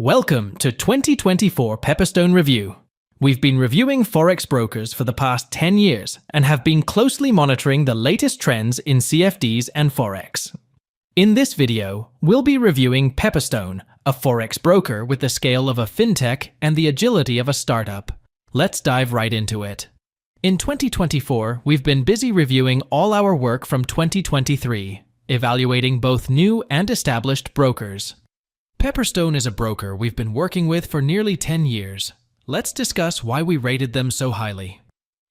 Welcome to 2024 Pepperstone Review. We've been reviewing Forex brokers for the past 10 years and have been closely monitoring the latest trends in CFDs and Forex. In this video, we'll be reviewing Pepperstone, a Forex broker with the scale of a fintech and the agility of a startup. Let's dive right into it. In 2024, we've been busy reviewing all our work from 2023, evaluating both new and established brokers. Pepperstone is a broker we've been working with for nearly 10 years. Let's discuss why we rated them so highly.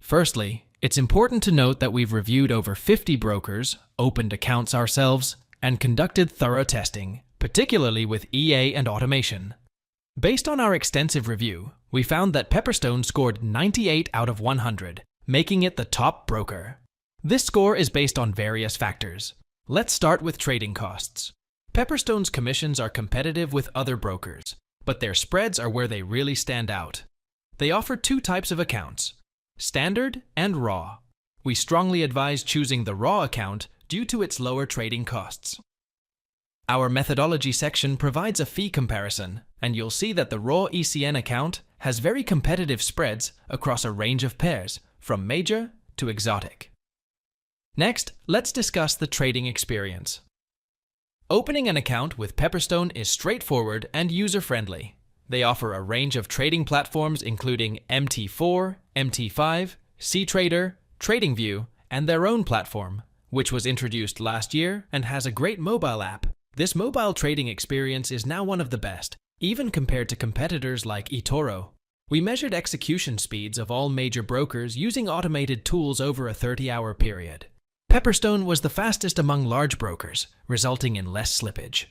Firstly, it's important to note that we've reviewed over 50 brokers, opened accounts ourselves, and conducted thorough testing, particularly with EA and automation. Based on our extensive review, we found that Pepperstone scored 98 out of 100, making it the top broker. This score is based on various factors. Let's start with trading costs. Pepperstone's commissions are competitive with other brokers, but their spreads are where they really stand out. They offer two types of accounts, standard and raw. We strongly advise choosing the raw account due to its lower trading costs. Our methodology section provides a fee comparison, and you'll see that the raw ECN account has very competitive spreads across a range of pairs, from major to exotic. Next, let's discuss the trading experience. Opening an account with Pepperstone is straightforward and user-friendly. They offer a range of trading platforms including MT4, MT5, CTrader, TradingView, and their own platform, which was introduced last year and has a great mobile app. This mobile trading experience is now one of the best, even compared to competitors like eToro. We measured execution speeds of all major brokers using automated tools over a 30-hour period. Pepperstone was the fastest among large brokers, resulting in less slippage.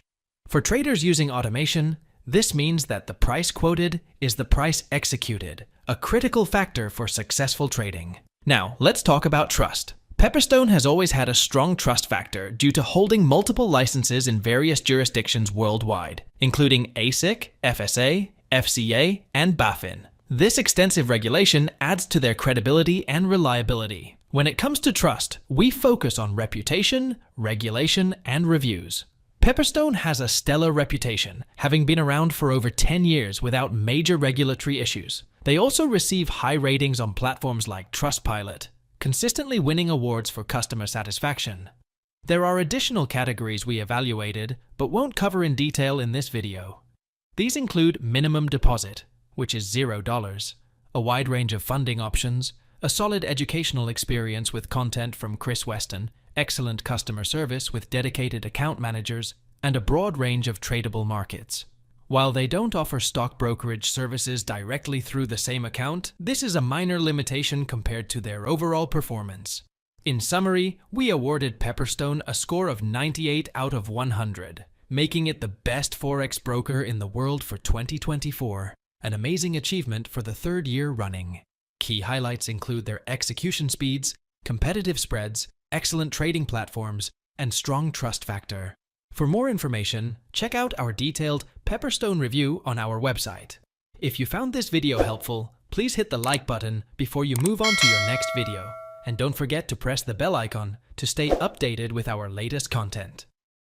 For traders using automation, this means that the price quoted is the price executed, a critical factor for successful trading. Now, let's talk about trust. Pepperstone has always had a strong trust factor due to holding multiple licenses in various jurisdictions worldwide, including ASIC, FSA, FCA, and BaFin. This extensive regulation adds to their credibility and reliability. When it comes to trust, we focus on reputation, regulation, and reviews. Pepperstone has a stellar reputation, having been around for over 10 years without major regulatory issues. They also receive high ratings on platforms like Trustpilot, consistently winning awards for customer satisfaction. There are additional categories we evaluated, but won't cover in detail in this video. These include minimum deposit, which is $0, a wide range of funding options, a solid educational experience with content from Chris Weston, excellent customer service with dedicated account managers, and a broad range of tradable markets. While they don't offer stock brokerage services directly through the same account, this is a minor limitation compared to their overall performance. In summary, we awarded Pepperstone a score of 98 out of 100, making it the best Forex broker in the world for 2024, an amazing achievement for the third year running. Key highlights include their execution speeds, competitive spreads, excellent trading platforms, and strong trust factor. For more information, check out our detailed Pepperstone review on our website. If you found this video helpful, please hit the like button before you move on to your next video. And don't forget to press the bell icon to stay updated with our latest content.